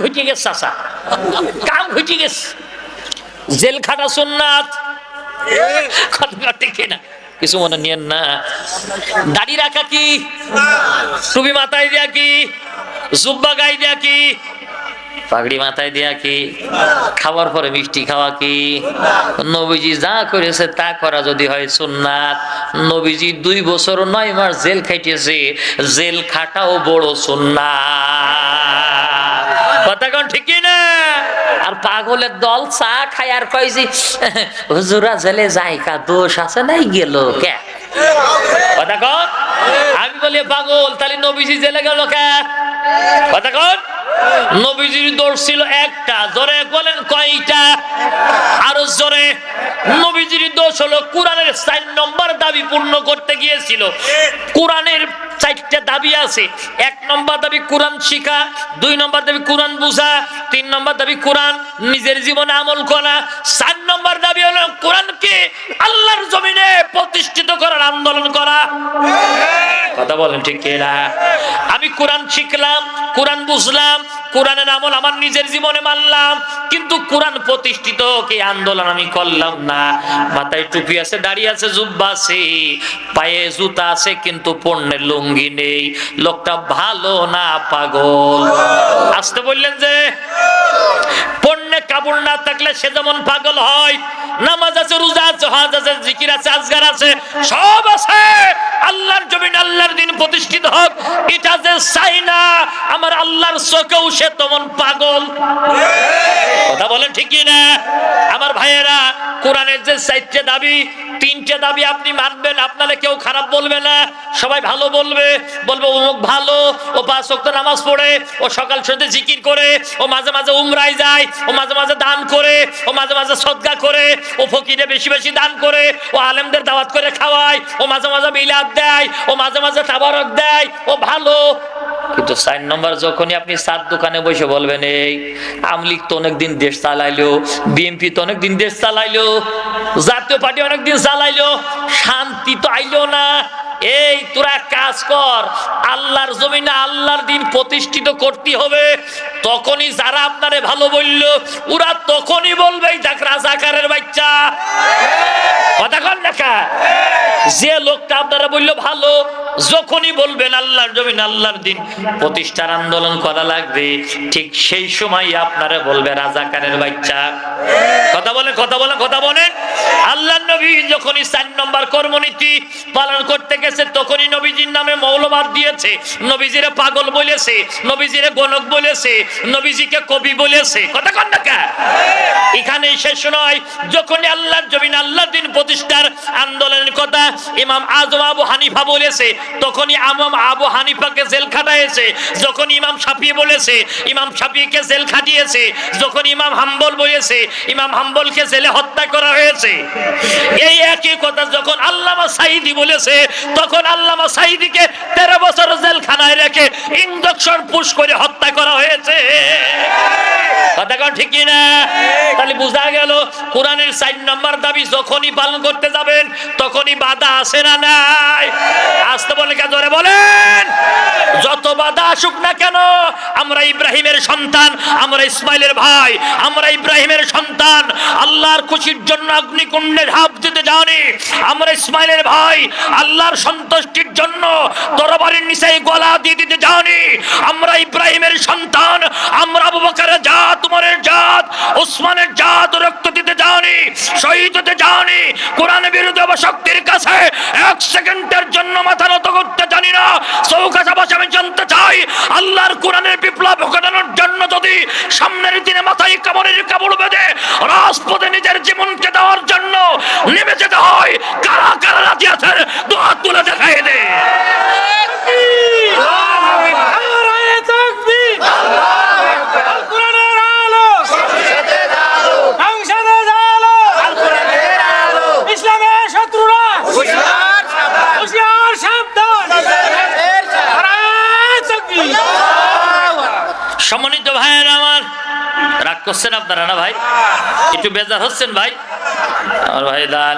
ঘুটে গেছে চাচা, কাম ঘুটে গেছে। জেল খাটা সুন্নাত, কথা ঠিক না? কিছু মনে নিয়েন না। দাড়ি রাখা কি? টুপি মাথায় দেয়া কি? জুব্বা গায়ে দেয়া কি? পাগড়ি মাথায় দেয়া কি? খাওয়ার পরে মিষ্টি খাওয়া কি? নবীজি যা করেছে তা করা যদি হয় সুন্নাত। নবীজি 2 বছর 9 মাস জেল খাইতেছে, জেল খাটাও বড় সুন্নাত। কথা কোন ঠিক না? আর পাগলের দল চা খায় আর কয় যে হুজুরা জেলে যায় কা দোষ আছে নাই গেল কে? কথা কোন? আমি বলি পাগল, তাহলে নবীজি জেলে গেল কে? কথা কোন? নবীজির দোষ ছিল একটা। জোরে বলেন কয়টা? আরো জোরে। নবীজির দোষ হলো কোরআনের 4 নম্বর দাবি পূর্ণ করতে গিয়েছিল। কোরআনের 4টা দাবি আছে। 1 নম্বর দাবি কোরআন শিখা, 2 নম্বর দাবি কোরআন বুঝা, 3 নম্বর দাবি কোরআন নিজের জীবনে আমল করা, 4 নম্বর দাবি হলো কোরআনকে আল্লাহর জমিনে প্রতিষ্ঠিত করার আন্দোলন করা। কথা বলেন ঠিক কিনা? আমি কোরআন শিখলাম, কোরআন বুঝলাম, কোরআনের আমল আমার নিজের জীবনে মানলাম, কিন্তু কোরআন প্রতিষ্ঠিত কি আন্দোলন আমি করলাম না। মাথায় টুপি আছে, দাড়ি আছে, জুব্বা আছে, পায়ে জুতা আছে, কিন্তু পণ্যের লুঙ্গি নেই। লোকটা ভালো না পাগল? আসতে বললেন যে পণ্যে কাপড় না থাকলে সে যেমন পাগল হয়। নামাজ আছে, রোজা আছে, হজ আছে, জিকির আছে, আজগার আছে, সব আছে, আল্লাহর জমিন আল্লাহর দিন প্রতিষ্ঠিত হোক, এটা যে চাই না আমার আল্লাহর চোখেও সে তেমন পাগল। কথা বলেন ঠিক না? আমার ভাইয়েরা, কোরআনের যে 4টে দাবি, 3টে দাবি আপনি মানবেন, আপনারা কেউ খারাপ বলবে না, সবাই ভালো বলবে। বলবে ও ভালো, ও 5 ওয়াক্ত নামাজ পড়ে, ও সকাল সন্ধ্যা জিকির করে, ও মাঝে মাঝে উমরায় যায়, ও মাঝে মাঝে দান করে, ও মাঝে মাঝে সদকা করে, ও ফকিরে বেশি বেশি দান করে, ও আলেমদের দাওয়াত করে খাওয়ায়, ও মাঝে মাঝে মিলাদ দেয়, ও মাঝে মাঝে তাবারক দেয়, ও ভালো। কিন্তু 4 নম্বর যখনই আপনি চার দোকানে বসে বলবেন এই আমলিগ তো অনেকদিন দেশ চালাইলো, বিএনপি তো অনেকদিন দেশ চালাইলো, জাতীয় পার্টি অনেকদিন চালাইলো, শান্তি তো আইলো না, এই তোরা কাজ কর, আল্লাহর জমিনে আল্লাহর দিন প্রতিষ্ঠিত করতে হবে। তখনই যারা আপনারে ভালো বললো, ওরা তখনই বলবে দেখ রাজাকারের বাচ্চা। কথা কন দেখা? যে লোকটা আপনারা বললো ভালো, যখনই বলবেন আল্লাহর জমিন আল্লাহর দিন প্রতিষ্ঠার আন্দোলন করা লাগবে, ঠিক সেই সময় আপনারা বলবে রাজাকারের বাচ্চা। কথা বলে কথা বলে কথা বলেন। আল্লাহর নবী যখনই 4 নম্বর কর্মনীতি পালন করতে গেছে, তখনই নবীজির নামে মৌলবাদ দিয়েছে, নবীজিরে পাগল বলেছে, নবীজিরে গণক বলেছে, নবীজিকে কবি বলেছে। কথা কন না কা? এখানেই শেষ নয়, যখনই আল্লাহর জমিন আল্লাহর দিন প্রতিষ্ঠার আন্দোলনের কথা ইমাম আজম আবু হানিফা বলেছে, তখনই ইমাম আবু হানিফাকে জেল খাটাইছে। যখন ইমাম শাফি বলেছে, ইমাম শাফিকে জেল খাটিয়েছে। যখন ইমাম হাম্বল বলেছে, ইমাম হাম্বলকে জেলে হত্যা করা হয়েছে। এই একই কথা যখন আল্লামা সাঈদী বলেছে, তখন আল্লামা সাঈদীকে 13 বছর জেলখানায় রেখে ইনজেকশন পুশ করে হত্যা করা হয়েছে। কথা কোন ঠিক না? তাহলে বোঝা গেল কোরআনের 4 নম্বর দাবি যখনই পালন করতে যাবেন, তখনই বাধা আসে না নাই? আসতে বলে কে? জোরে বলেন। যত বাধা আসুক না কেন, আমরা ইব্রাহিমের সন্তান, আমরা ইসমাইলের ভাই, আমরা ইব্রাহিমের সন্তান। আল্লাহর খুশির জন্য অগ্নিকুণ্ডে ঝাঁপ দিতে যাওনি, আমরা ইসমাইলের ভাই। আল্লাহর সন্তুষ্টির জন্য তরবারির নিচে গলা দিয়ে দিতে যাওনি, আমরা ইব্রাহিমের সন্তান। আমরা আবু বকরের জাত, উমরের জাত, ওসমানের জাত রক্ত দিতে যাওনি, শহীদ হতে যাওনি। কোরআন বিরোধী অবশক্তির কাছে 1 সেকেন্ডের জন্য মাথা নত করতে জানি না। চৌকাঠা বসে আমি জানতে চাই, আল্লাহর কোরআনের বিপ্লব ঘটানোর জন্য যদি সামনের দিনে মাথায় কামড়ের কাপড় বেঁধে রাজপথে নিজের জীবনকে দেওয়ার জন্য নেমে যেতে হয়, কারা কারা রাজি আছেন? দুহাত তুলে দেখাই দে। সম্মানিত ভাইয়েরা আমার, রাগ করছেন আপনারা না ভাই? একটু বেজার হচ্ছেন ভাই? আমার ভাই দান,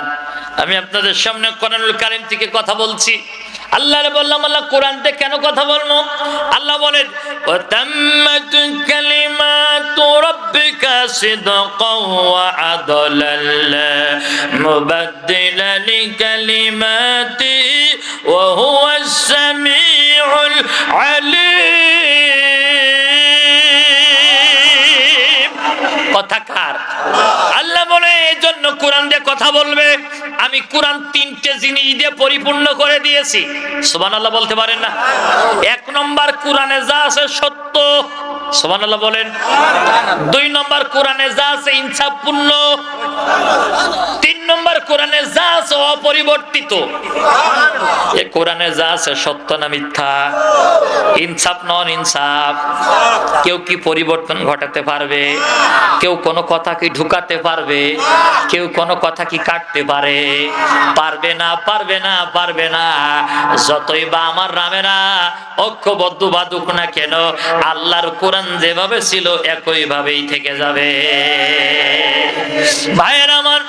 আমি আপনাদের সামনে কোরআনুল কারীম থেকে কথা বলছি। আল্লাহরে বললাম আল্লাহ কোরআনতে কেন কথা বলবো? আল্লাহ বলেন ওয়াতাম্মাতু কালিমা রাব্বিকা সিদকাও ওয়া আদলাল লা মুবাদদিলা লিকালিমাতি ওয়া হুয়াস সামিউল আলিম। কথা কার? আল্লাহ বলে এই জন্য কোরআন দিয়ে কথা বলবে। আমি কোরআন তিনটে জিনিস দিয়ে পরিপূর্ণ করে দিয়েছি। সুবহানাল্লাহ বলতে পারেন না? এক নম্বর, কোরআনে যা আছে সত্য, সুবহানাল্লাহ বলেন। দুই নম্বর, কোরআনে যা আছে ইনসাফপূর্ণ। তিন নম্বর, কোরআনে যা আছে অপরিবর্তিত। এই কোরআনে যা আছে সত্য না মিথ্যা, ইনসাফ নন ইনসাফ। কেউ কি পরিবর্তন ঘটাতে পারবে? কেউ কোনো কথা কি ঢুকাতে পারবে? কেউ কোনো কথা কি কাটতে পারে? পারবে না, পারবে না, পারবে না। যতই বা আমার রামেরা ঐক্যবদ্ধ বাদুক না কেন, আল্লাহর কোরআন যেভাবে ছিল একই ভাবেই থেকে যাবে। ভাইয়ের আমার,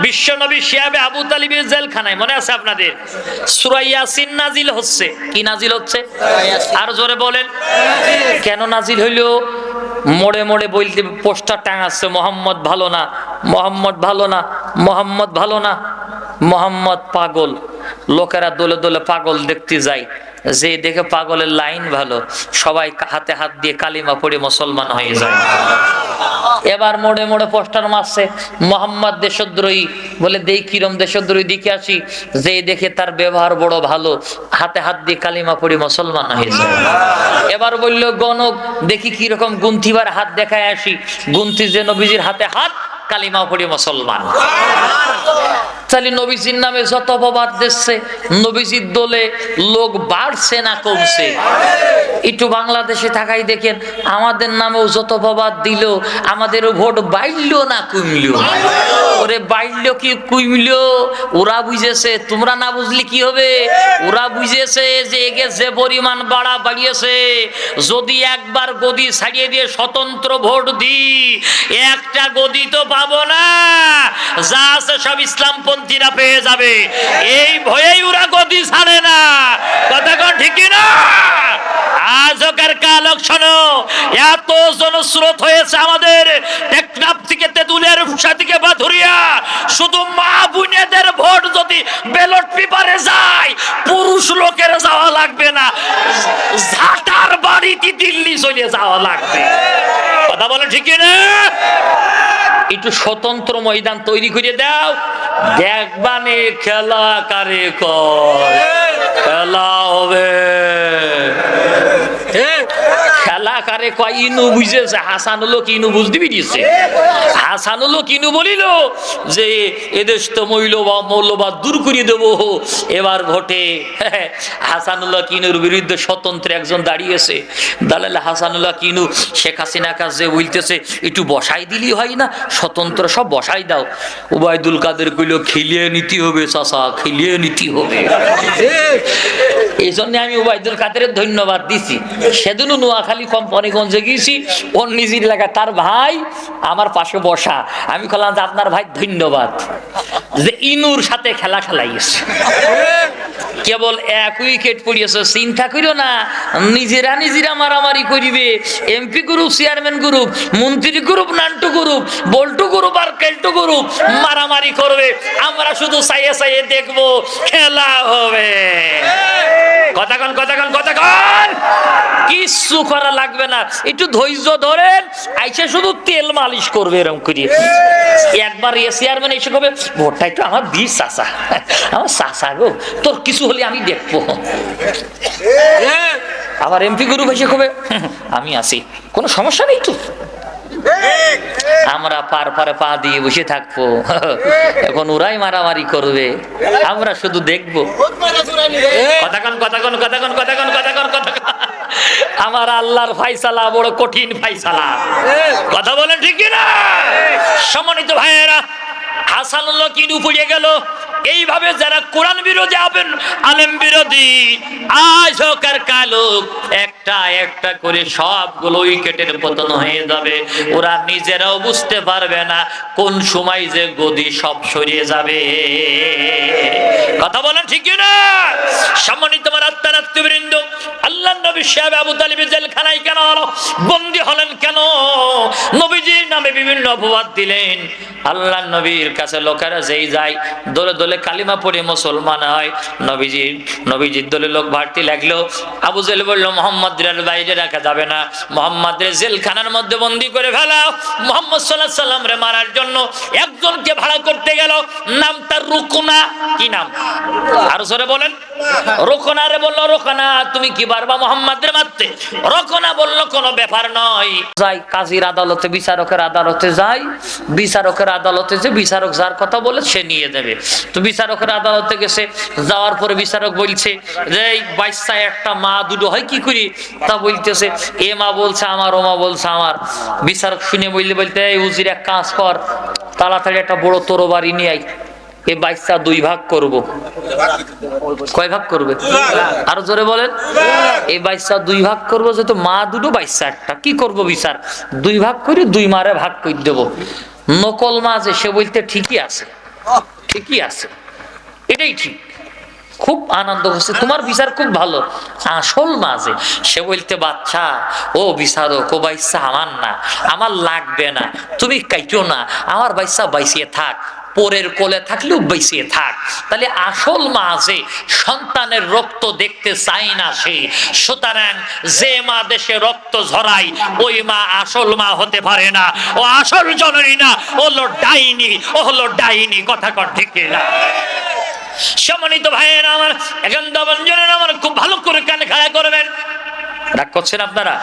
বিশ্ব নবী শিয়াবে আবু তালিবের জেলখানায় মনে আছে আপনাদের? সূরা ইয়াসিন নাজিল হচ্ছে। কি নাজিল হচ্ছে? আর জোরে বলেন। কেন নাজিল হইল? মোড়ে মোড়ে বলতে পোস্টার টাঙাচ্ছে, মোহাম্মদ ভালো না, মোহাম্মদ ভালো না, মোহাম্মদ ভালো না, মোহাম্মদ পাগল। লোকেরা দলে দলে পাগল দেখতে যায়, যে দেখে পাগলের লাইন ভালো, সবাই হাতে হাত দিয়ে কালিমা পড়ে মুসলমান হয়ে যায়। এবার মোড়ে মোড়ে পোস্টার মারছে, মোহাম্মদ দেশদ্রোহী, বলে দেই কিরম দেশদ্রোহী দিকে আসি, যে দেখে তার ব্যবহার বড় ভালো, হাতে হাত দিয়ে কালিমা পড়ে মুসলমান হয়ে যায়। এবার বলল গণক, দেখি কিরকম গুনতিবার হাত দেখায় আসি, গুনতি যে নবীজির হাতে হাত, কালিমা পড়ে মুসলমান। তাহলে নবীজির নামে যত অপবাদ দিচ্ছে, নবীজির দলে লোক বাড়ছে না কমছে? একটু বাংলাদেশে থাকাই দেখেন, আমাদের নামেও যত অপবাদ দিল, আমাদেরও ভোট বাড়ল না কমল? ওরে বাড়ল কি কমল? ওরা বুঝেছে, তোমরা না বুঝলি কি হবে? ওরা বুঝেছে যে এগে যে পরিমাণ বাড়া বাড়িয়েছে, যদি একবার গদি ছাড়িয়ে দিয়ে স্বতন্ত্র ভোট দিই, একটা গদি তো পাবো না, যা আছে সব ইসলামপন্থীরা পেয়ে যাবে। এই ভয়েই ওরা গদি ছাড়ে না। কথা কোন ঠিক না? আজকার কালক শোনো, এত জনস্রোত হয়েছে আমাদের টেকনাফ থেকে তেঁতুলিয়া, রূপসা থেকে বাধুরিয়া, শুধু মা বোনেদের ভোট যদি ব্যালট পেপারে যায়, পুরুষ লোকের যাওয়া লাগবে না, ঝাঁটার বাড়িতে দিল্লি চলে যাওয়া লাগবে। কথা বলে ঠিক না? একটু স্বতন্ত্র ময়দান তৈরি করে দাও, দেখবানে খেলা কারে কয়, খেলা হবে। খেলা কারে কয় ইনু বুঝেছে, হাসানুলো কিনু বুঝতে পেরেছে। হাসানুলো কিনু বলিল যে এদেশ তো মৌলবাদ দূর করে দেব এবার ভোটে। হাসানুল্লাহ কিনুর বিরুদ্ধে স্বতন্ত্র একজন দাঁড়িয়েছে। দালাল হাসানুল্লাহ কিনু শেখ হাসিনা কাছে বলতেছে, একটু বসাই দিলি হয় না, স্বতন্ত্র সব বসাই দাও। ওবায়দুল কাদের কইল, খেলিয়ে নিতে হবে চাচা, খেলিয়ে নিতে হবে। এই জন্য আমি ওবায়দুল কাদেরের ধন্যবাদ দিছি। সেদিনও নোয়াখালী কোম্পানিগঞ্জে গিয়েছি, ওর নিজের এলাকা, তার ভাই আমার পাশে বসা। আমি বললাম যে আপনার ভাই ধন্যবাদ যে ইনুর সাথে খেলা খেলাইছে, কেবল এক উইকেট পড়িয়েছে। চিন্তা করিও না, নিজেরা নিজেরা মারামারি করিবে। এমপি গ্রুপ, চেয়ারম্যান গ্রুপ, মন্ত্রী গ্রুপ, নান্টু গ্রুপ, বল্টু গ্রুপ আর কেল্টু গ্রুপ মারামারি করবে, আমরা শুধু চাইয়ে চাইয়ে দেখবো, খেলা হবে। কথা কন, কথা কন, কথা কন। কিচ্ছু করা লাগবে না, একটু ধৈর্য ধরেন। আইসে শুধু তেল মালিশ করবে এরকম করিয়ে। একবার চেয়ারম্যান এসে কবে, ভোটটা একটু আমার দিস চাচা, আমার চাচা গো, তোর কিছু হলে আমি দেখবো। আবার এমপি গ্রুপ এসে কবে, আমি আছি, কোনো সমস্যা নেই তো। আমরা পার পারে পা দিয়ে বসে থাকবো, এখন ওরাই মারামারি করবে, আমরা শুধু দেখবো। কথা কন, কথা কন, কথা কন, কথা কন, কথা কন, কথা কন। আমার আল্লাহর ফাইসালা বড় কঠিন ফাইসালা। কথা বলেন ঠিক না? সম্মানিত ভাইয়েরা, হাসানুল্লাহ কিনু পড়ে গেল। এইভাবে যারা কোরআন বিরোধী হবেন, আলেম বিরোধী, আজ হোক আর কাল হোক, একটা একটা করে সবগুলো উইকেটের পতন হয়ে যাবে। ওরা নিজেরাও বুঝতে পারবে না কোন সময় যে গদি সব সরিয়ে যাবে। কথা বলেন ঠিক না? সম্মানিত আমার আত্মীয়বৃন্দ, আল্লাহর নবী সাহেব আবু তালিব জেলখানায় কেন বন্দী হলেন? কেন? নবীজির নামে বিভিন্ন অপবাদ দিলেন। আল্লাহ নবীর কাছে লোকেরা যেই যায় দলে দলে কালিমা পড়ে মুসলমান হয়। নবীজির দলে লোক বাড়তে লাগলো। আবু জেহেল বলল, মুহাম্মদের বাইরে রাখা যাবে না, মুহাম্মদের জেলখানার মধ্যে বন্দী করে ফেলাও। মুহাম্মদ সাল্লাল্লাহু আলাইহি সাল্লাম রে মারার জন্য একজনকে ভাড়া করতে গেল, নাম তার রুকনা। কি নাম? আর জোরে বলেন। রুকনা রে বলল, রুকনা তুমি কি পারবা মুহাম্মদের মারতে? রুকনা বলল, কোনো ব্যাপার নয়। যাই কাজীর আদালতে, বিচারকের আদালতে যাই। বিচারকের আদালতে যে বিচারক যার কথা বলে সে নিয়ে দেবে। তো বিচারকের আদালতে গেছে, যাওয়ার পরে বিচারক বলছে যে এই বাচ্চা একটা মা দুটো হয় কি করি? তা বলতেছে এ মা বলছে আমার, ও মা বলছে আমার। বিচারক শুনে বলতে এই উজির এক কাজ কর, তাড়াতাড়ি একটা বড় তরবারি নিয়ে আই, এই বাচ্চা দুই ভাগ করব। কয় ভাগ করবে? আরো জোরে বলেন। এই বাচ্চা দুই ভাগ করবো, যেহেতু মা দুটো বাচ্চা একটা, কি করব বিচার? দুই ভাগ করে দুই মারে ভাগ করে দেবো। নকল মা যে সে বলতে ঠিকই আছে, ঠিকই আছে, এটাই ঠিক। খুব আনন্দ হচ্ছে, তোমার বিচার খুব ভালো। আসল মাঝে সে বলতে বাচ্চা ও বিচারক, ও বাচ্চা আমার না, আমার লাগবে না, তুমি কাইটো না, আমার বাচ্চা বাইসিয়ে থাক, পরের কোলে থাকলেও বেঁচে থাক। তাহলে আসল মা যে সন্তানের রক্ত দেখতে চাই না সে, সুতরাং যে মা দেশে রক্ত ঝরাই ওই মা আসল মা হতে পারে না, ও আসল জননী না, ও হলো ডাইনি, ও হলো ডাইনি। কথা কর ঠিক না? সম্মানিত ভাইয়েরা আমার, এখন দবঞ্জনের আমার খুব ভালো করে কানে খাড়া করবেন। রাগ করছেন আপনারা?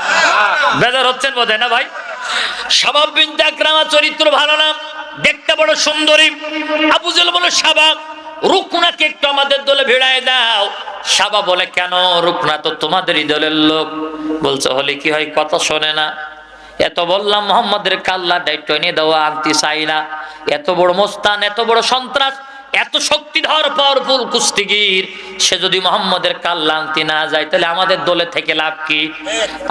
বেজার হচ্ছেন বোধহয় না ভাই? শাবাব বিনতে আকরামা চরিত্র ভালো না, দেখতে বড় সুন্দরী। আবু জেহেল বলে শাবা, রুকনাকে একটু আমাদের দলে ভিড়ায় দাও। শাবা বলে কেন? রুকনা তো তোমাদেরই দলের লোক। বলছে হলে কি হয়, কথা শোনে না। এত বললাম মুহাম্মদের কাল্লা দায়িত্ব নিয়ে দেওয়া, আনতে চাই না। এত বড় মোস্তান, এত বড় সন্ত্রাস, এত শক্তিধর পাওয়ারফুল কুস্তিগির, সে যদি মুহাম্মদের কাল্লা আনতে না যায় তাহলে আমাদের দলে থেকে লাভ কি?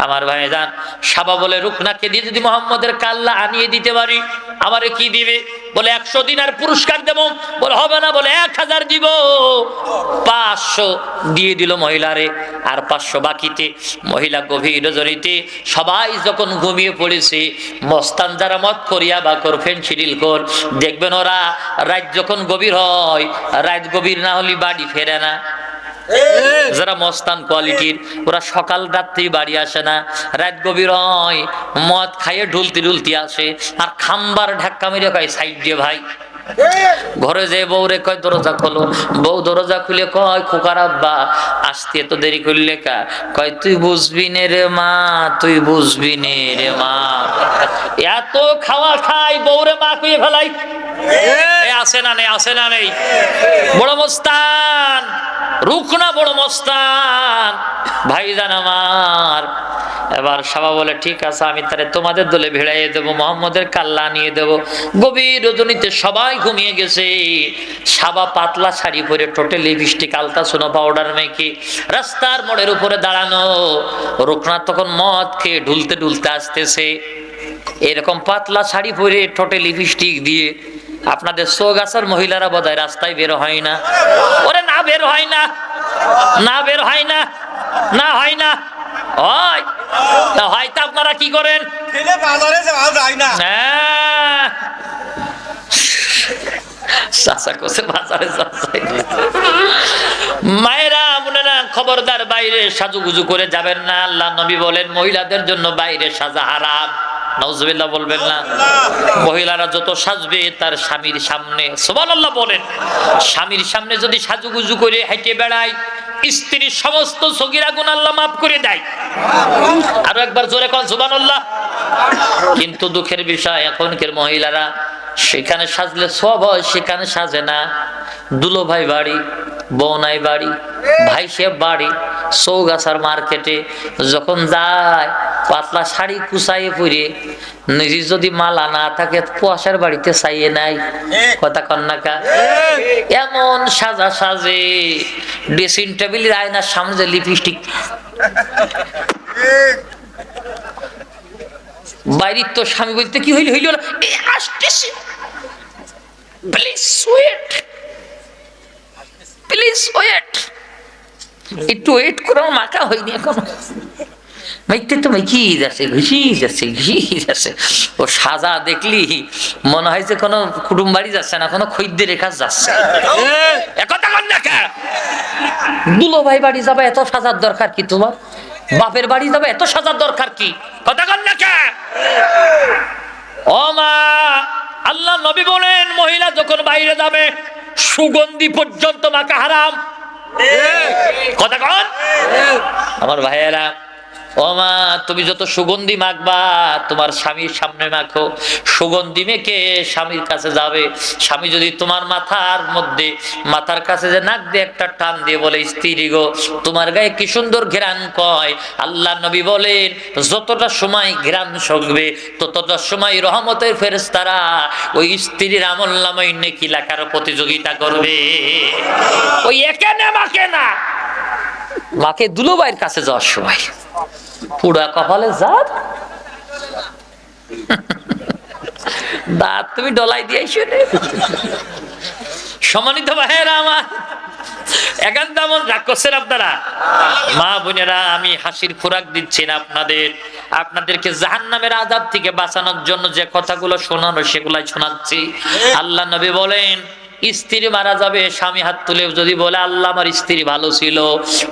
আমার ভাইজান, শাবা বলে রুকনাকে দিয়ে যদি মুহাম্মদের কাল্লা আনিয়ে দিতে পারি আমারে কি দিবে? বলে 100 দিনার পুরস্কার দেব। বলে হবে না, বলে 1000 দিব। 500 দিয়ে দিল মহিলারে, আর 500 বাকিতে। মহিলা গভীর রজনীতে সবাই যখন ঘুমিয়ে পড়েছে, মস্তান যারা মদ করিয়া বা করফেন শিরিল কর, দেখবেন ওরা রাত যখন গভীর হয়, রাত গভীর না হলে বাড়ি ফেরে না। যারা মস্তান কোয়ালিটির, ওরা সকাল রাত্রি বাড়ি আসে না, রাত গভীর হয়, মদ খাইয়ে ঢুলতি ঢুলতি আসে, আর খাম্বার ধাক্কা মেরে কয় সাইড দিয়ে ভাই। ঘরে যে বউরে কয় দরজা খোলো, বউ দরজা খুলে কয় খোকার আব্বা আসতে এত দেরি করলে কা? কয় তুই বুঝবি নে রে মা, তুই বুঝবি নে রে মা। এত খাওয়া খাই বউরে মা কইয়ে ফেলাই। আসে না নেই, আসে না নেই। বড় মস্তান রুকনা, বড় মস্তান ভাইজান আমার। এবার শাবা বলে ঠিক আছে, আমি তারে তোমাদের দলে ভিড়াইয়ে দেবো, মুহাম্মদের কাল্লা নিয়ে দেবো। গভীর রজনীতে সবাই ঘুমিয়ে গেছে। শাবা পাতলা শাড়ি পরে, ঠোঁটে লিপস্টিক, আলতা সোনা পাউডার মেখে রাস্তার মোড়ের উপরে দাঁড়ানো। রুকনা তখন মদ খেয়ে ঢুলতে ঢুলতে আসতেছে, এরকম পাতলা শাড়ি পরে, ঠোঁটে লিপস্টিক দিয়ে। আপনাদের চৌগাছার মহিলারা বোধহয় রাস্তায় বের হয় না। ওরে না, বের হয় না, না বের হয় না, না হয় না। হয় তা হয়তো আপনারা কি করেন? মায়েরা বোনেরা খবরদার, বাইরে সাজুগুজু করে যাবেন না। আল্লাহ নবী বলেন মহিলাদের জন্য বাইরে সাজা হারাম। নাউজুবিল্লাহ বলবেন না। মহিলারা যত সাজবে তার স্বামীর সামনে, সুবহানাল্লাহ বলেন, স্বামীর সামনে যদি সাজুগুজু করে হেঁটে বেড়ায়, স্ত্রীর সমস্ত সগীরা গুনাহ আল্লাহ মাফ করে দেয়। আরো একবার জোরে কোন সুবহানাল্লাহ। কিন্তু দুঃখের বিষয়, এখনকার মহিলারা সেখানে সাজলে সব হয়, সেখানে সাজে না। দুলো ভাই বাড়ি, বৌনাই বাড়ি, ভাই সে বাড়ি, চৌগাছার মার্কেটে যখন যায়, পাতলা শাড়ি কুচাইয়ে পরে, নিজে যদি মালা না থাকে কুয়াশার বাড়িতে চাইয়ে নাই। কথা কন্যাকা এমন সাজা সাজে, ড্রেসিং টেবিলের আয়নার সামনে যে লিপস্টিক, বাইরের তো স্বামী বলতে কি হইল হইল আসতেছে, প্লিজ ওয়েট, প্লিজ ওয়েট, একটু ওয়েট করো, মাখা হয়নি এখন, মাইতে তো মাইকি যাচ্ছে, ঘুষি যাচ্ছে, ঘুষি যাচ্ছে। ও সাজা দেখলি মনে হয় যে কোনো কুটুম বাড়ি যাচ্ছে না, কোনো খৈদ্যের রেখা যাচ্ছে। একথা কন না কে? দুলো ভাই বাড়ি যাবে, এত সাজার দরকার কি তোমার? বাপের বাড়ি যাবে, এত সাজার দরকার কি? কথা কন না কে? ও মা, আল্লাহ নবী বলেন মহিলা যখন বাইরে যাবে সুগন্ধি পর্যন্ত মাখা হারাম। কথা কন আমার ভাইয়েরা। ও মা, তুমি যত সুগন্ধি মাখবা তোমার স্বামীর সামনে মাখো। সুগন্ধি মেখে স্বামীর কাছে যাবে, স্বামী যদি তোমার মাথার কাছে যে নাক দিয়ে একটা টান দিয়ে বলে, স্ত্রী গো তোমার গায়ে কি সুন্দর ঘ্রাণ কয়, আল্লাহ নবী বলেন যতটা সময় ঘ্রাণ শুকবে ততটা সময় রহমতের ফেরেশতারা ওই স্ত্রীর আমলনামায় নেকি লেখার প্রতিযোগিতা করবে। ওই এখানে মাকে না, মাকে দুলোবাইয়ের কাছে যাওয়ার সময় পুরা কপালে জাত দাঁত তুমি ডলাই দিয়ে শুনে। সম্মানিত ভাইয়েরা আমার, এখন তেমন রাগ করছেন আপনারা? মা বোনেরা, আমি হাসির খোরাক দিচ্ছি না আপনাদেরকে জাহান্নামের আযাব থেকে বাঁচানোর জন্য যে কথাগুলো শোনানো সেগুলাই শোনাচ্ছি। আল্লাহ নবী বলেন স্ত্রী মারা যাবে, স্বামী হাত তুলে যদি বলে আল্লাহ আমার স্ত্রী ভালো ছিল,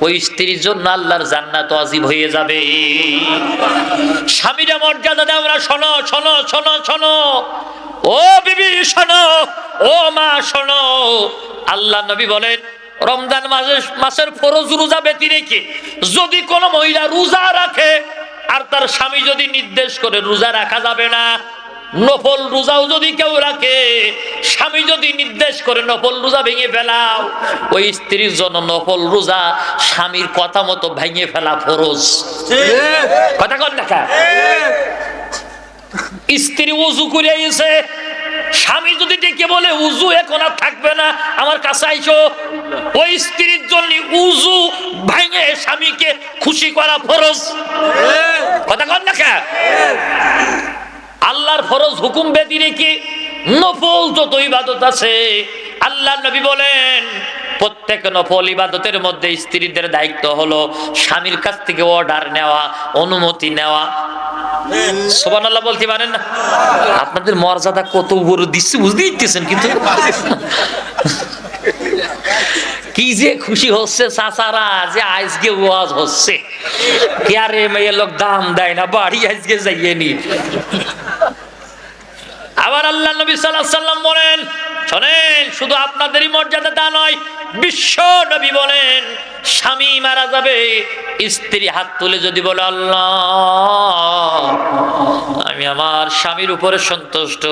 ওই স্ত্রীর জন্য আল্লাহর জান্নাত ওয়াজিব হয়ে যাবে। স্বামীরা মর্যাদা দেয় না। শোনো শোনো শোনো শোনো, ও বিবি শোনো, ও মা শোনো, আল্লাহ নবী বলেন রমজান মাসের ফরজ রোজা ব্যতি রেখে যদি কোনো মহিলা রোজা রাখে আর তার স্বামী যদি নির্দেশ করে রোজা রাখা যাবে না, নফল রোজাও যদি কেউ রাখে, স্বামী যদি নির্দেশ করে নফল রোজা ভেঙে ফেলাও, ওই স্ত্রীর জন্য নফল রোজা স্বামীর কথা মতো ভেঙে ফেলা ফরজ। কথা কন না? স্ত্রী ওযু করে এসে স্বামী যদি ডেকে বলে উজু এখন আর থাকবে না, আমার কাছে আইসো, ওই স্ত্রীর জন্য উজু ভেঙে স্বামীকে খুশি করা ফরজ। কথা কন না? আল্লাহর ফরজ হুকুম বেদি রেখে নফল যত ইবাদত আছে, আল্লাহ নবী বলেন প্রত্যেক নফল ইবাদতের মধ্যে স্ত্রীদের দায়িত্ব হলো স্বামীর কাছ থেকে অর্ডার নেওয়া, অনুমতি নেওয়া। সুবহানাল্লাহ বলতে পারেন না? আপনাদের মর্যাদা কত বড় দিচ্ছে বুঝতে দিচ্ছেন, কিন্তু কি যে খুশি হচ্ছে চাচারা যে আজকে ওয়াজ হচ্ছে। কে আরে মেয়ে লোক দাম দেয় না, বাড়ি আজকে যাইয়ে নি। আবার আল্লাহ নবী সাল্লাল্লাহু আলাইহি ওয়াসাল্লাম বলেন, শোনেন, শুধু আপনাদেরই মর্যাদা তা নয়, বিশ্ব নবী বলেন স্বামী মারা যাবে, স্ত্রী হাত তুলে যদি বলে আল্লাহ আমি আমার স্বামীর উপরে সন্তুষ্ট,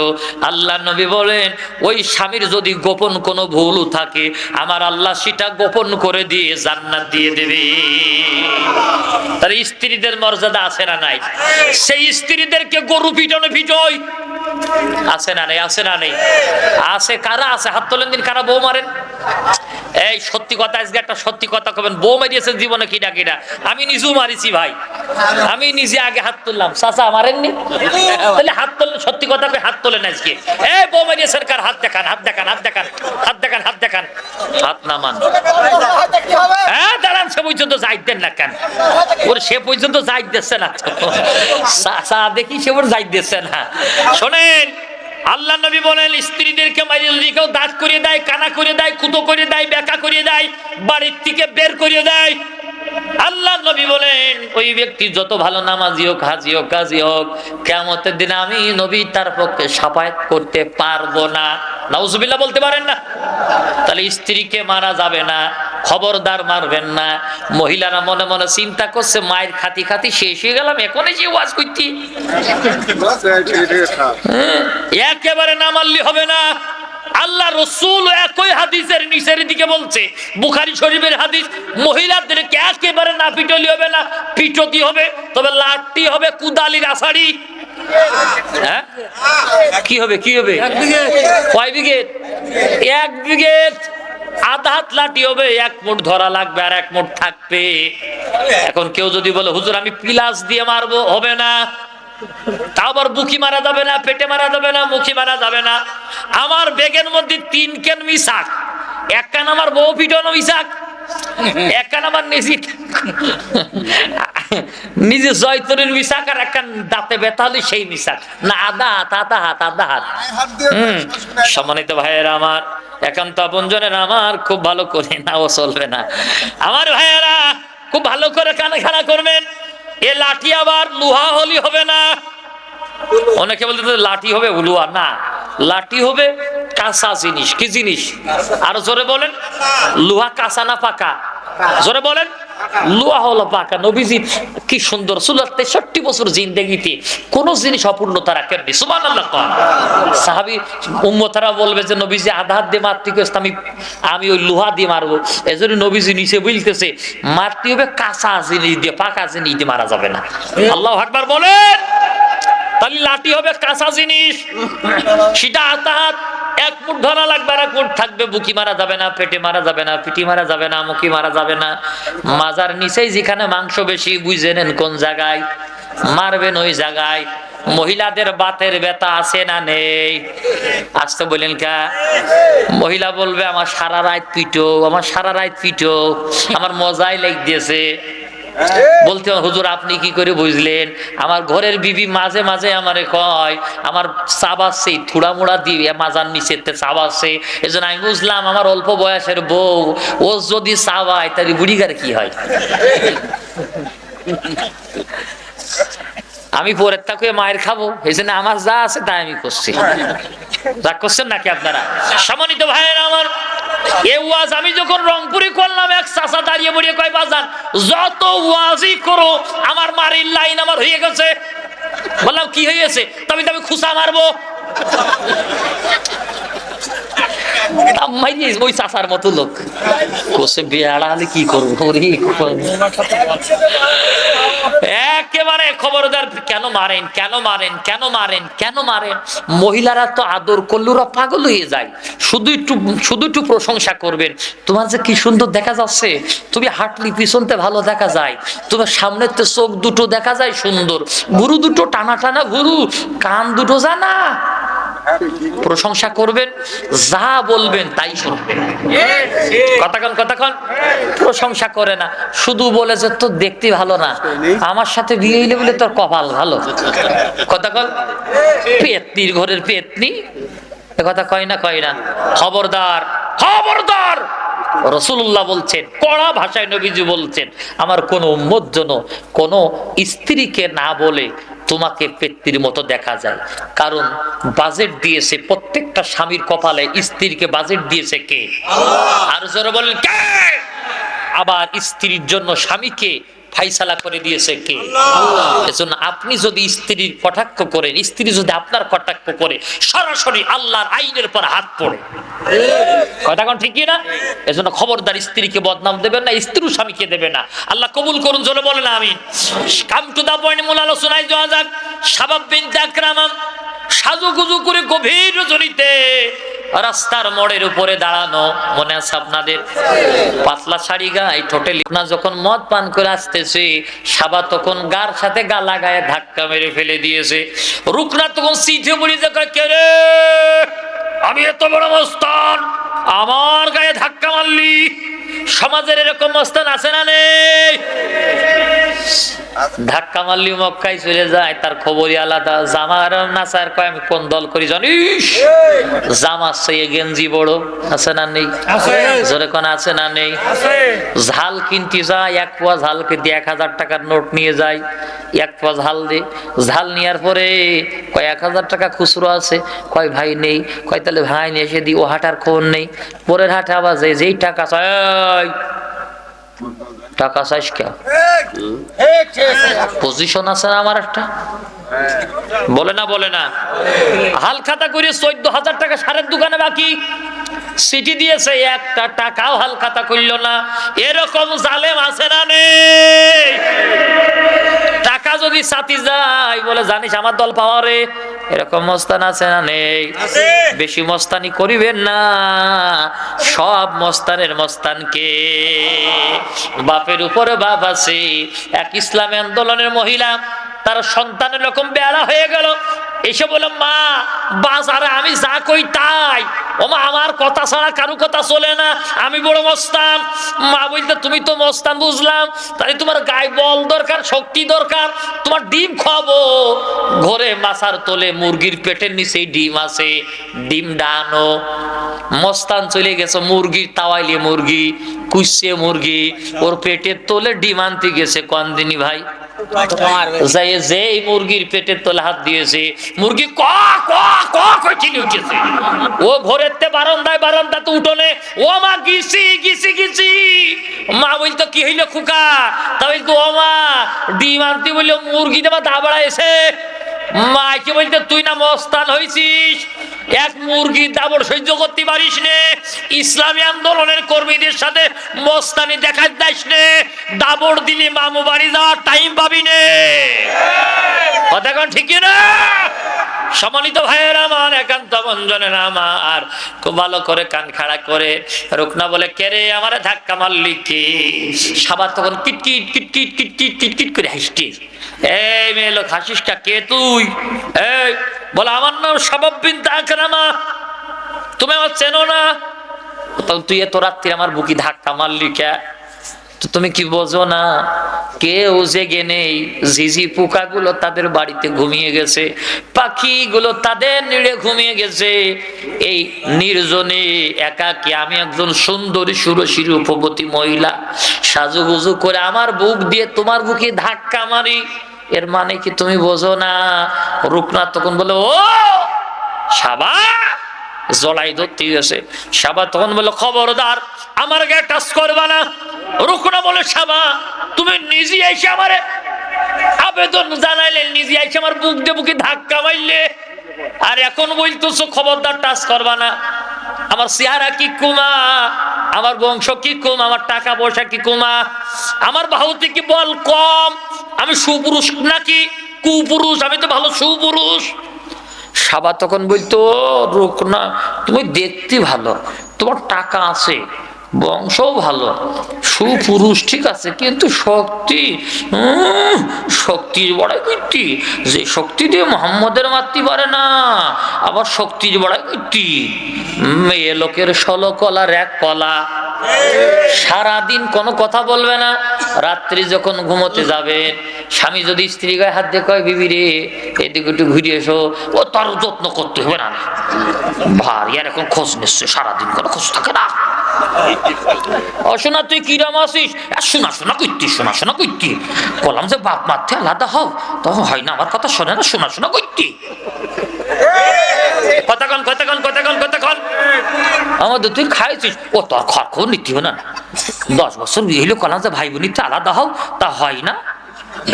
আল্লাহ নবী বলেন ওই স্বামীর যদি গোপন কোনো ভুল থাকে আমার আল্লাহ সেটা গোপন করে দিয়ে জান্নাত দিয়ে দেবে। তার স্ত্রীদের মর্যাদা আছে না নাই? সেই স্ত্রীদেরকে গরু পিটনে পিটয় আছে না নেই? আছে না নেই? আছে। কারা আছে? হাত তোলেন দিন, কারা বউ মারেন? এই সত্যি কথা, আজকে একটা সত্যি কথা কবেন, বউ মারিয়েছে জীবনে কিনা কিনা? আমি নিজেও মারিছি ভাই, আমি নিজে আগে হাত তুললাম। চাচা মারেননি? তাহলে হাত তুললে সত্যি কথা কই, হাত তোলেন আজকে। এই বউ মারিয়েছেন কার? হাত দেখান, হাত দেখান, হাত দেখান, হাত দেখান, হাত দেখান, হাত নামান। হ্যাঁ দাঁড়ান, সে পর্যন্ত যাইতেন না কেন? ওর সে পর্যন্ত যাই দিচ্ছে না, চাচা দেখি সে ওর যাই দিচ্ছে না। শোনেন, আল্লাহ নবী বলেন স্ত্রীদেরকে মারিয়ে যদি কেউ দাঁত করিয়ে দেয়, কানা করে দেয়, কুতো করে দেয়, বেকা করিয়ে দেয়, বাড়ির থেকে বের করিয়ে দেয়, আল্লাহ নবী বলেন ওই ব্যক্তি যত ভালো নামাজি হোক, হাজি হোক, গাজী হোক, কিয়ামতের দিনে আমি নবী তার পক্ষে শাফায়াত করতে পারবো না। নাউজুবিল্লাহ বলতে পারেন না? তাহলে স্ত্রীকে মারা যাবে না, খবরদার মারবেন না। মহিলারা মনে মনে চিন্তা করছে মায়ের খাতি খাতি শেষ হয়ে গেলাম, এখনই যে ওয়াজ করতি। একেবারে না মারলে হবে না। আল্লাহ রাসূল একই হাদিসের নিচের দিকে বলছে, বুখারী শরীফের হাদিস, মহিলাদেরকে একেবারে না পিটলি হবে না, পিটতি হবে, তবে লাঠি হবে কুদালির আছাড়ি। হ্যাঁ কি হবে? কি হবে? কয় বিঘেত? 1 বিঘেত। আধা হাত লাঠি হবে, 1 মুঠ ধরা লাগবে আর 1 মুঠ থাকবে। এখন কেউ যদি বলে হুজুর আমি পিলাস দিয়ে মারবো, হবে না। তা আবার বুকি মারা যাবে না, পেটে মারা যাবে না, মুখি মারা যাবে না। আমার বেগের মধ্যে 3 কেন মিশাক, 1 কান আমার বউ পিটানো মিশাক, 1 কান আমার নেজি। নিজে জয়তুনের মিশাক আর একটা দাঁতে ব্যথা হলে সেই মিশাক না, আধা হাত আধা হাত আধা হাত। সম্মানিত ভাইয়েরা আমার, একান্ত আপনজনের আমার, খুব ভালো করে নাও চলবে না আমার ভাইয়েরা, খুব ভালো করে কানে খানা করবেন। এ লাঠি আবার লোহা হলি হবে না। অনেকে বলতে লাঠি হবে উলুয়া, না, লাঠি হবে কাঁচা জিনিস। কি জিনিস? আরো জোরে বলেন। লোহা কাঁচা না পাকা? জোরে বলেন। লোহা হলো পাকা। নবীজি কি সুন্দর, 63 বছর জিন্দেগিতে কোন জিনিস অপূর্ণতা রাখেননি। সুবহানাল্লাহ। সাহাবী উম্মতারা বলবে যে নবীজি আধা হাত দিয়ে মারতে কইছে, আমি ওই লোহা দিয়ে মারবো। এজন্য নবীজি নিচে বলতেছে মারতে হবে কাঁচা জিনিস দিয়ে, পাকা জিনিস দিয়ে মারা যাবে না। আল্লাহু আকবার বলেন। তাহলে লাঠি হবে কাঁচা জিনিস, সেটা আতাহাত, এক মুঠ ধরা লাগবে, আর এক মুঠ থাকবে। বুকি মারা যাবে না, পেটে মারা যাবে না, পিঠি মারা যাবে না, মুখি মারা যাবে না। মাজার নিচেই যেখানে মাংস বেশি, বুঝে নেন কোন জায়গায় মারবেন, ওই জায়গায়। মহিলাদের বাতের ব্যথা আছে না নেই? আসতে বলেন কা? মহিলা বলবে আমার সারা রাত পিটো, আমার সারা রাত পিটো, আমার মজাই লেগ দিয়েছে। বলতে হুজুর আপনি কি করে বুঝলেন? আমার ঘরের বিবি মাঝে মাঝে আমারে কয় আমার চাবাচ্ছে, থুড়া মুড়া দিয়ে মাজার নিচে চাবাচ্ছে। এজন্য আমি বুঝলাম আমার অল্প বয়সের বউ, ও যদি চাবায় তাহলে বুড়িগার কি হয়। আমি পরের তাকে মায়ের খাবো, এই জন্য আমার যা আছে তাই আমি করছি। রাগ করছেন নাকি আপনারা? সম্মানিত ভাইয়েরা আমার, এই ওয়াজ আমি যখন রংপুরে করলাম, এক চাচা দাঁড়িয়ে বড়িয়ে কয় বাজান যত ওয়াজই করো আমার মারির লাইন আমার হয়ে গেছে। বললাম কি হয়েছে? তবে আমি খুশা মারবো। ওই চাচার মতো লোক কোসে বেড়ালে কি করবো, একেবারে খবরদার। কেন মারেন, কেন মারেন, কেন মারেন, কেন মারেন? মহিলারা তো আদর করলে ওরা পাগল হয়ে যায়। শুধু একটু প্রশংসা করবেন, তোমার যে কি সুন্দর দেখা যাচ্ছে, তুমি হাঁটলি পিছনতে ভালো দেখা যায়, তোমার সামনের তো চোখ দুটো দেখা যায় সুন্দর, ভুরু দুটো টানা টানা ভুরু, কান দুটো জানা। প্রশংসা করবেন, যা বলবেন তাই শুনবেন। কতক্ষণ প্রশংসা করে না, শুধু বলে যে তোর দেখতে ভালো না, আমার সাথে বিয়ে হইলে বলে তোর কপাল ভালো। কতক্ষণ পেতনির ঘরের পেতনি কথা কয় না, কয় না? খবরদার, খবরদার। রাসূলুল্লাহ বলছেন, কড়া ভাষায় নবীজি বলছেন, আমার কোন উম্মত যেন কোন স্ত্রীকে না বলে তোমাকে পেত্তির মতো দেখা যায়। কারণ বাজেট দিয়েছে প্রত্যেকটা স্বামীর কপালে, স্ত্রীকে বাজেট দিয়েছে কে? আল্লাহ। আর জোরে বলেন কে? আবার স্ত্রীর জন্য স্বামীকে ফাইসালা করে দিয়েছে কে? আল্লাহ। এজন্য আপনি যদি স্ত্রীর কটাক্ষ করেন, স্ত্রী যদি আপনার কটাক্ষ করে, সরাসরি আল্লাহর আইনের পর হাত পড়ে। কথা কোন ঠিক না? এজন্য খবরদার স্ত্রীকে বদনাম দেবেন না, স্ত্রী স্বামীকে দেবে না। আল্লাহ কবুল করুন, জোরে বলেন আমিন। কাম টু দা পয়েন্ট, মূল আলোচনায় যাওয়া যাক। শাবাব বিনত আকরাম সাজুগুজু করে গভীর রজনীতে রাস্তার মোড়ের উপরে দাঁড়ানো, মনে আছে আপনাদের? পাতলা শাড়ি গায়ে, ঠোঁটে লিপনা, যখন মদ পান করে আসতেছে, সাবা তখন গার সাথে গা লাগায় ধাক্কা মেরে ফেলে দিয়েছে। রুকনা তখন সিটে পড়ে দেখে, কে রে, আমি এত বড় মস্তান, আমার গায়ে ধাক্কা মারলি? সমাজের এরকম মস্তান আছে না নেই? ধাক্কা মারলি মক্কায় চলে যায়, তার খবরই আলাদা। জামার নাচার কয় আমি কোন দল করি জানিস? জামা চেয়ে গেঞ্জি বড়, আছে না নেই? জোরে কোন আছে না নেই? ঝাল কিনতে যায়, এক পোয়া ঝালকে দিয়ে 1000 টাকার নোট নিয়ে যায়। এক পোয়া ঝাল দিয়ে, ঝাল নেওয়ার পরে কয় 1000 টাকা খুচরো আছে, কয় ভাই নেই, কয় তাহলে ভাই নিয়ে এসে দি। ও হাটার খবর নেই, পরের হাটে আবার যেই টাকা চাই, টাকা চাইস কে? পজিশন আছে না আমার একটা? বলে না, বলে না? হাল খাতা করে 14,000 টাকা সারের দোকানে বাকি, সিটি দিয়েছে, একটা টাকাও হাল খাতা করল না। এরকম জালেম আছে না নেই? টাকা যদি সাথী যায় বলে জানিস আমার দল পাওয়ারে, এরকম মস্তান আছে না নেই? বেশি মস্তানি করিবেন না, সব মস্তানের মস্তানকে। বাপের উপরে বাপ আছে। এক ইসলামী আন্দোলনের মহিলা, তার সন্তানের রকম বেড়া হয়ে গেল, এসে বলে মা বাজারে আমি যা কই তাই, ওমা আমার কথা ছাড়া কারো কথা চলে না, আমি বড় মস্তান। মা বলতে তুমি তো মস্তান বুঝলাম, তাই তোমার গায়ে বল দরকার, শক্তি দরকার, তোমার ডিম খাবো। ঘরে মাছার তোলে মুরগির পেটের নিচে ডিম আছে, ডিম ডানো। মস্তান চলে গেছে মুরগির তাওয়াইলে মুরগি, কুইসে মুরগি, ওর পেটের তোলে ডিম আনতে গেছে। কন্দিনী ভাই যাই যে মুরগির পেটের তোলে হাত দিয়েছে, মুরগি ক ক ক চিনি উঠেছে। ও ঘরের তে বারান্দায় বারান্দাতে উঠোনে, ও মা গিসি গিসি গিসি। মা বলতো কি হইলো খুকা? তা বলতো ও মা ডিম আনতে বললো মুরগি দেবা দাবড়া এসে। মাকে বলতে তুই না মস্তান হয়েছিস, এক মুরগির দাবড় সহ্য করতে পারিস নে, ইসলামী আন্দোলনের কর্মীদের সাথে মস্তানি দেখাতে যাস নে, দাবড় দিলি মামু বাড়ি যাওয়ার টাইম পাবি নে। কথা কোন ঠিক না? সম্মানিত ভাইয়েরা আমার, একান্ত বন্ধনের আমার, খুব ভালো করে কান খাড়া করে রুকনা বলে, কে রে আমারে ধাক্কা মারলি কে? সাবাত তখন কিটকিট কিটকিট কিটকিট কিটকিট করে হাসছিস। এই মেয়ে লোক হাসিসটা কে তুই? এই বলে আমার নাম শাবাব বিন আকরামা, তুমি আমার চেনো না? তুই এত রাত্রি আমার বুকি ধাক্কা মারলি কে? তো তুমি কি বোঝো না? কেউ জেগে নেই, ঝিঝি পোকাগুলো তাদের বাড়িতে ঘুমিয়ে গেছে, পাখিগুলো তাদের নিড়ে ঘুমিয়ে গেছে। এই নির্জনে একাকী আমি একজন সুন্দরী সুরসী রূপবতী মহিলা সাজুগুজু করে আমার বুক দিয়ে তোমার বুকে ধাক্কা মারি, এর মানে কি তুমি বোঝো না? রূপনাথ তখন বলে, ও সাবা, জলাই ধরতে গেছে। সাবা তখন বলে, খবরদার আমার গায়ে টাচ করবা না। রুকনা বলে, সাবা তুমি নিজে এসে আমারে আবেদন জানাইলে, নিজে এসে আমার বুক দিয়ে বুকে ধাক্কা মারলে, আর এখন বলতেছো খবরদার টাচ করবা না। আমার চেহারা কি কুমা, আমার বংশ কি কম, আমার টাকা পয়সা কি কুমা, আমার বাহুতে কি বল কম, আমি সুপুরুষ নাকি কুপুরুষ? আমি তো ভালো সুপুরুষ। সাবা তখন বলতো, রুকনা তুমি দেখতে ভালো, তোমার টাকা আছে, বংশও ভালো, সুপুরুষ ঠিক আছে, কিন্তু শক্তি, শক্তির বড়াই কীর্তি, যে শক্তি দিয়ে মোহাম্মদের মারতে পারে না, আবার শক্তির বড়াই কীর্তি। মেয়ে লোকের 16 কলার 1 কলা, সারাদিন কোনো কথা বলবে না। রাত্রি যখন ঘুমোতে যাবেন, স্বামী যদি স্ত্রী গায়ে হাত দিয়ে কয়, বিবি রে এদিকে একটু ঘুরে এসো, ও তার যত্ন করতে হবে না, ভারী আর এখন খোঁজ নিচ্ছে, সারাদিন কোনো খোঁজ থাকে না। অশোনা তুই কিরাম আসিস? শোনা শোনা কইতি, শোনা শোনা কইতি, বললাম যে বাপ মারতে আলাদা হও, তখন হয় না, আমার কথা শোনে না, শোনা শোনা কইতি। কতক্ষণ কতক্ষণ কতক্ষণ কতক্ষণ আমাদের তুই খাইছিস, ও তোর খড় নিতে হবে না, 10 বছর বিয়ে হইলে কলাম যে ভাই বোনিতে আলাদা হও, তা হয় না,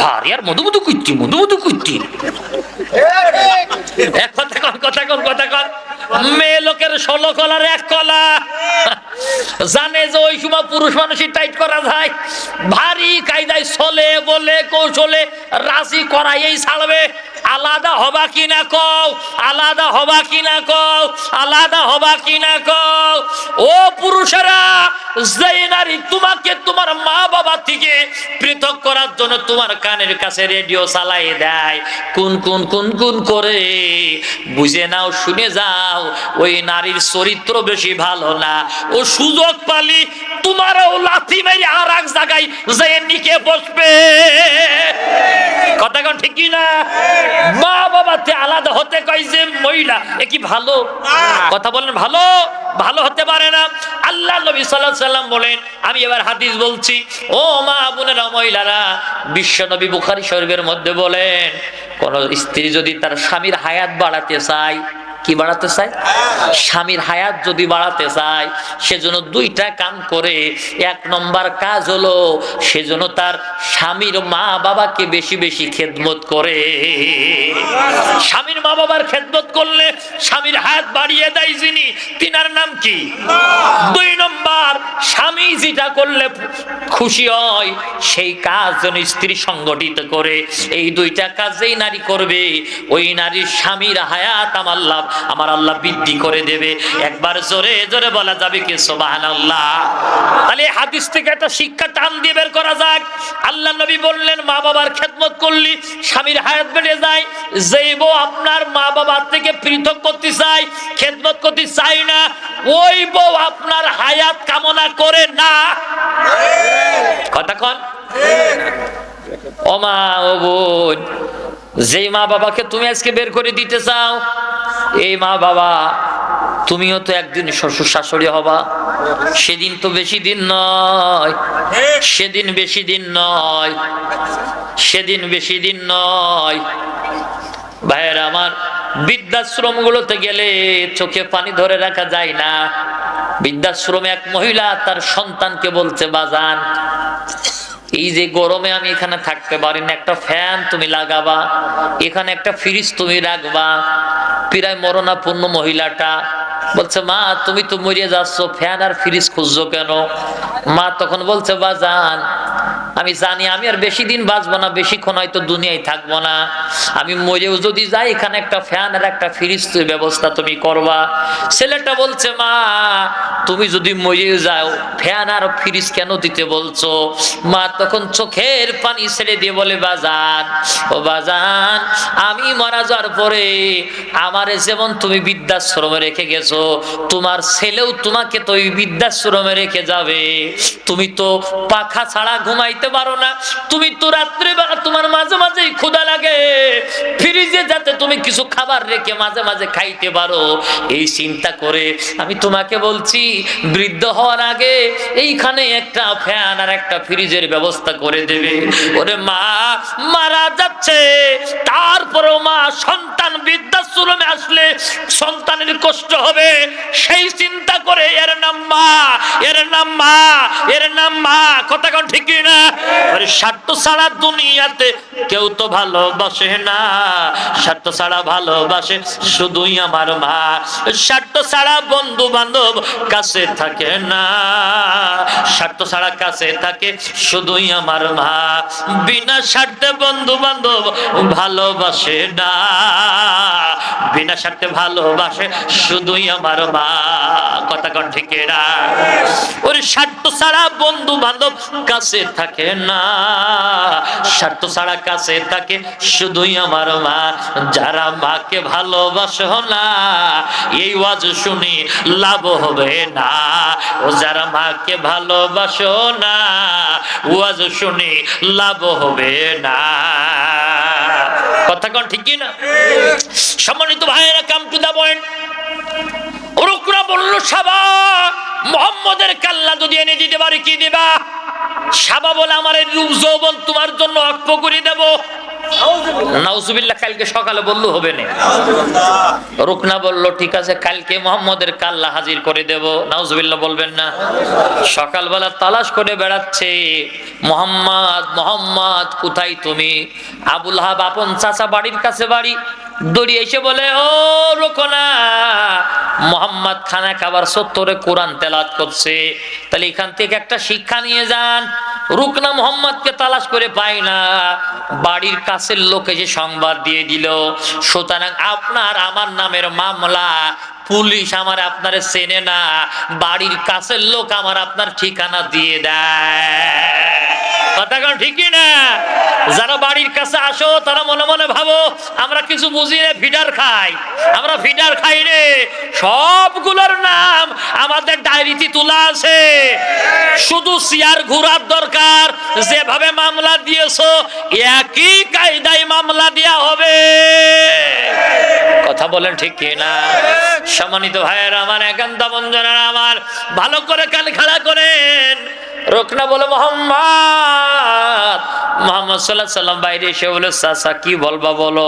ভারী আর মধু মধু কইতি, মধু মধু কইতি। মেয়ে লোকের 16 কলার 1 কলা, জানে যে ওই সময় পুরুষ মানুষই টাইট করা যায়, ভারী কায়দায় চলে বলে কৌশলে রাজি করাইই ছাড়বে। আলাদা হবা কিনা কও, আলাদা হবা কিনা কও, আলাদা হবা কিনা কও। ও পুরুষেরা, যেই নারী তোমাকে তোমার মা বাবা থেকে পৃথক করার জন্য তোমার কানের কাছে রেডিও চালাই দেয়, কোন কোন কোন কোন করে, বুঝে নাও, শুনে যাও, ওই নারীর চরিত্র বেশি ভালো না। ও সুযোগ পালি তোমারও লাথি মেরে আর এক জায়গায় যে নিকে বসবে। কথা কোন ঠিক না? মা বাবাতে আলাদা হতে কয় যে মহিলা, এ কি ভালো কথা বলেন? ভালো ভালো হতে পারে না। আল্লাহ নবী সাল্লাল্লাহু আলাইহি সাল্লাম বলেন, আমি এবার হাদিস বলছি, ও মা বোনেরা মহিলারা, বিশ্ব নবী বুখারী শরীফের মধ্যে বলেন, কোন স্ত্রী যদি তার স্বামীর হায়াত বাড়াতে চায়, কি বাড়াতে চায়? স্বামীর হায়াত যদি বাড়াতে চায়, সেজন্য 2টা কাম করে। 1 নম্বর কাজ হলো সেজন্য তার স্বামীর মা বাবাকে বেশি বেশি খেদমত করে। স্বামীর মা বাবার খেদমত করলে স্বামীর হায়াত বাড়িয়ে দেয় যিনি, তিনার নাম কি? 2 নম্বর, স্বামী যেটা করলে খুশি হয় সেই কাজ যেন স্ত্রী সংগঠিত করে। এই 2টা কাজ যেই নারী করবে, ওই নারীর স্বামীর হায়াত আমার লাভ আমার আল্লাহ বৃদ্ধি করে দেবে। একবার জোরে জোরে বলা যাবে কি সুবহানাল্লাহ? তাহলে হাদিস থেকে একটা শিক্ষা টান দিয়ে বের করা যাক। আল্লাহ নবী বললেন, মা বাবার খেদমত করলি স্বামীর হায়াত বেড়ে যায়। যেই বউ আপনার মা বাবার থেকে পৃথক করতে চায়, খেদমত করতে চায় না, ওই বউ আপনার হায়াত কামনা করে না। কথা কন। ও মা, ও বোন, যেই মা বাবাকে তুমি আজকে বের করে দিতে চাও, এই মা বাবা তুমিও তো একদিন শ্বশুর শাশুড়ি হবা। সেদিন তো বেশি দিন নয়, সেদিন বেশি দিন নয়, সেদিন বেশি দিন নয়। ভাইয়েরা আমার, বৃদ্ধাশ্রম গুলোতে গেলে চোখে পানি ধরে রাখা যায় না। বৃদ্ধাশ্রমে এক মহিলা তার সন্তানকে বলছে, বাজান, এই যে গরমে আমি এখানে থাকতে পারি না, একটা ফ্যান তুমি লাগাবা, এখানে একটা ফ্রিজ তুমি রাখবা। প্রায় মরণাপন্ন মহিলাটা বলছে, মা তুমি তো মরিয়ে যাচ্ছ, ফ্যান আর ফ্রিজ খুঁজছো কেন? মা তখন বলছে, বাজান, আমি জানি আমি আর বেশি দিন বাঁচবো না, বেশিক্ষণ হয়তো দুনিয়ায় থাকবো না। আমি মরেও যদি যাই, এখানে একটা ফ্যান আর একটা ফ্রিজ ব্যবস্থা তুমি করবা। ছেলেটা বলছে, মা তুমি যদি মরেও যাও, ফ্যান আর ফ্রিজ কেন দিতে বলছো? মা তখন চোখের পানি ছেড়ে দিয়ে বলে, বাজান, ও বাজান, আমি মারা যাওয়ার পরে আমারে যেমন তুমি বৃদ্ধাশ্রমে রেখে গেছো, তোমার ছেলেও তোমাকে তো ওই বৃদ্ধাশ্রমে রেখে যাবে। তুমি তো পাখা ছাড়া ঘুমাইতে পারো না, তুমি তো রাত্রিবেলা তোমার মাঝে মাঝেই ক্ষুধা লাগে, ফ্রিজে যাতে তুমি কিছু খাবার রেখে মাঝে মাঝে খাইতে পারো। এই চিন্তা করে আমি তোমাকে বলছি, বৃদ্ধ হওয়ার আগে এইখানে একটা ফ্যান আর একটা ফ্রিজের ব্যবস্থা করে দেবে। ওরে মা মারা যাচ্ছে, তারপরেও মা সন্তান বৃদ্ধাশ্রমে আসলে সন্তানের কষ্ট হবে, সেই চিন্তা করে এর নাম মা, এর নাম মা, এর নাম মা। কথা কোন ঠিক না? আরে স্বার্থ ছাড়া দুনিয়াতে কেউ তো ভালোবাসে না, স্বার্থ ছাড়া ভালোবাসে শুধুই আমার মা। স্বার্থ ছাড়া বন্ধু বান্ধব কাছে থাকে না, স্বার্থ ছাড়া কাছে থাকে শুধুই আমার মা। বিনা স্বার্থে বন্ধু বান্ধব ভালোবাসে না, বিনা স্বার্থে ভালোবাসে শুধুই আমার মা। কথা কোন ঠিক না? ওরে স্বার্থ ছাড়া বন্ধু বান্ধব কাছে থাকে না, স্বার্থ ছাড়া কাছে থাকে শুধুই আমার মা। যারা মাকে ভালোবাসো না, এই ওয়াজ শুনি লাভ হবে না। ও যারা মাকে ভালোবাসো না, ওয়াজ শুনি লাভ হবে না। কথা কোন ঠিক না? সম্মানিত ভাইয়েরা, কাম টু দা পয়েন্ট। রুকরা বলল, সাবা মুহাম্মদের কাল্লা যদি এনে দিতে পারি কি দিবা? সাবা বলে, আমার এই রূপ যৌবন তোমার জন্য অক্ষ করে দেব। নাউজুবিল্লাহ, কালকে সকালে বললো হবে না। রুকনা বলল, ঠিক আছে, কালকে মুহাম্মদের কাল্লা হাজির করে দেব। নাউজুবিল্লাহ বলবেন না? সকালবেলা তালাশ করে বেড়াচ্ছে, মুহাম্মদ, মুহাম্মদ কোথায় তুমি? আবুল হাব আপন চাচা বাড়ির কাছে বাড়ি, দড়িয়ে এসে বলে, ও রুকনা, মুহাম্মদ খানা খাবার সত্তরে কোরআন তেলাওয়াত করছে। তাহলে এখান থেকে একটা শিক্ষা নিয়ে যান। রুকনা মুহাম্মদকে তালাশ করে পায় না, বাড়ির কাছের লোক এসে সংবাদ দিয়ে দিল, সুতরাং আপনার আমার নামের মামলা, পুলিশ আমার আপনারে চেনে না, বাড়ির কাছের লোক আমার আপনার ঠিকানা দিয়ে দেয়। কথা কোন ঠিক না? যারা বাড়ির কাছে আসো তারা মনে মনে ভাবো আমরা কিছু বুঝি না, ফিডার খাই। আমরা ফিডার খাই রে, সবগুলোর নাম আমাদের ডায়েরিতে তোলা আছে। শুধু চেয়ার ঘোরার দরকার, যেভাবে মামলা দিয়েছো একই কায়দায় মামলা দেয়া হবে। কথা বলেন ঠিক কিনা? সম্মানিত ভাইয়েরা আমার, একান্ত বন্ধুরা আমার, ভালো করে কান খাড়া করেন। রুকনা বলে, মুহাম্মদ, মুহাম্মদ সাল্লাল্লাহু আলাইহি সাল্লাম বাইরে এসে বলে, চাচা কি বলবা বলো?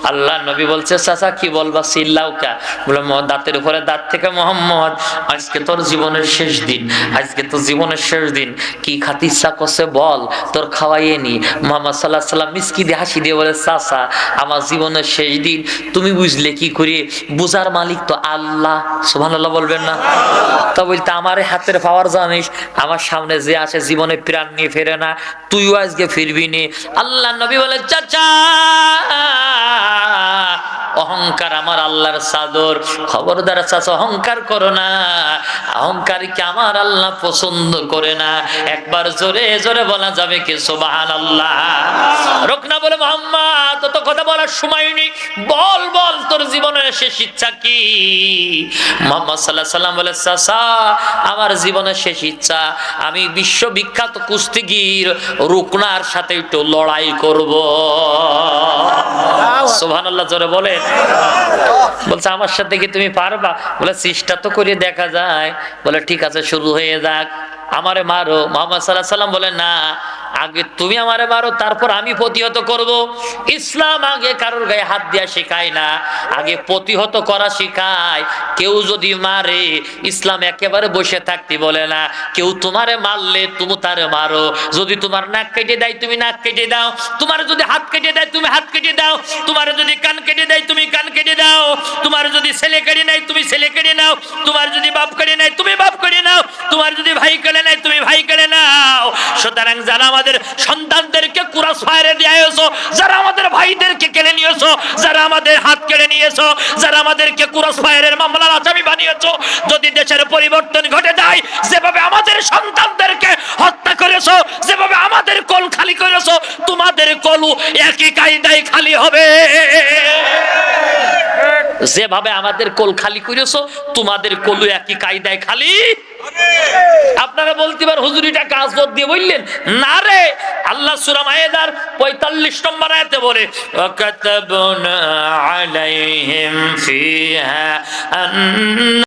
আল্লাহ নবী বলছে, চাচা কি বলবা? চিল্লাউকা। বলে, দাঁতের উপরে দাঁত থেকে, মুহাম্মদ আজকে তোর জীবনের শেষ দিন, আজকে তো জীবনের শেষ দিন, কি খাতি ইচ্ছা করছে বল, তোর খাওয়াইয়ে নি। মুহাম্মদ সাল্লাল্লাহু আলাইহি সাল্লাম মিসকি দিয়ে হাসি দিয়ে বলে, চাচা আমার জীবনের শেষ দিন তুমি বুঝলে কি করে? বুঝার মালিক তো আল্লাহ। সুবহানাল্লাহ বলবেন না? তা বলতে আমার হাতের পাওয়ার জানিস, আমার সামনে যে আসে জীবনে প্রাণ নিয়ে ফেরে না, তুইও আজকে ফিরবি নি। আল্লাহ নবী বলে, চাচা অহংকার আমার আল্লাহর চাদর। খবরদার চাচা অহংকার করো না, অহংকারীকে আমার আল্লাহ পছন্দ করে না। একবার জোরে জোরে বলা যাবে কি সুবহানাল্লাহ? রুকনা বলে মুহাম্মদ তো কথা বলার সময় নেই, বল বল তোর জীবনের শেষ ইচ্ছা কি? মুহাম্মদ সাল্লাল্লাহু আলাইহি সাল্লাম বলে চাচা আমার জীবনের শেষ ইচ্ছা আমি বিশ্ববিখ্যাত কুস্তিগীর রুকনার সাথে একটু লড়াই করব। সুবহানাল্লাহ জোরে বলে। বলছে আমার সাথে কি তুমি পারবা? বলে চেষ্টা তো করে দেখা যায়। বলে ঠিক আছে শুরু হয়ে যাক, আমারে মারো। মুহাম্মদ সাল্লাল্লাহু আলাইহি সাল্লাম বলে না, আগে তুমি আমারে মারো তারপর আমি প্রতিহত করব। ইসলাম আগে কারোর গায়ে হাত দিয়া শেখায় না, আগে প্রতিহত করা শেখায়। কেউ যদি মারে ইসলাম একেবারে বসে থাকতে বলে না, কেউ তোমারে মারলে তুমি তারে মারো। যদি তোমার নাক কেটে দেয় তুমি নাক কেটে দাও, তোমার যদি হাত কেটে দেয় তুমি হাত কেটে দাও, তোমার যদি কান কেটে দেয় তুমি কান কেটে দাও, তোমার যদি ছেলে কেটে নেয় তুমি ছেলে কেটে নাও, তোমার যদি বাপ কেটে নেয় তুমি বাপ কেটে নাও, তোমার যদি ভাই কেটে নেয় তুমি ভাই কেটে নাও। সুতরাং যারা আমাদের সন্তানদেরকে ক্রস ফায়ারে দিয়েছো, যারা আমাদের ভাইদেরকে কেড়ে নিয়েছো, যারা আমাদের হাত কেড়ে নিয়েছো, যারা আমাদেরকে ক্রস ফায়ারের মামলার আসামি বানিয়েছো, যদি দেশের পরিবর্তন ঘটে যায়, যেভাবে আমাদের সন্তানদেরকে হত্যা করেছো, যেভাবে আমাদের কোল খালি করেছো, তোমাদের কোলও একই কায়দায় খালি হবে। যেভাবে আমাদের কোল খালি করেছো তোমাদের কোলও একই কায়দায় খালি। আপনারা বলতে পারেন হুজুরিটা কাজ দিয়ে বললেন না রে, আল্লাহ সূরা মায়েদার 45 নম্বর আয়াতে বলে ওয়াকাতাবনা আলাইহিম ফিহা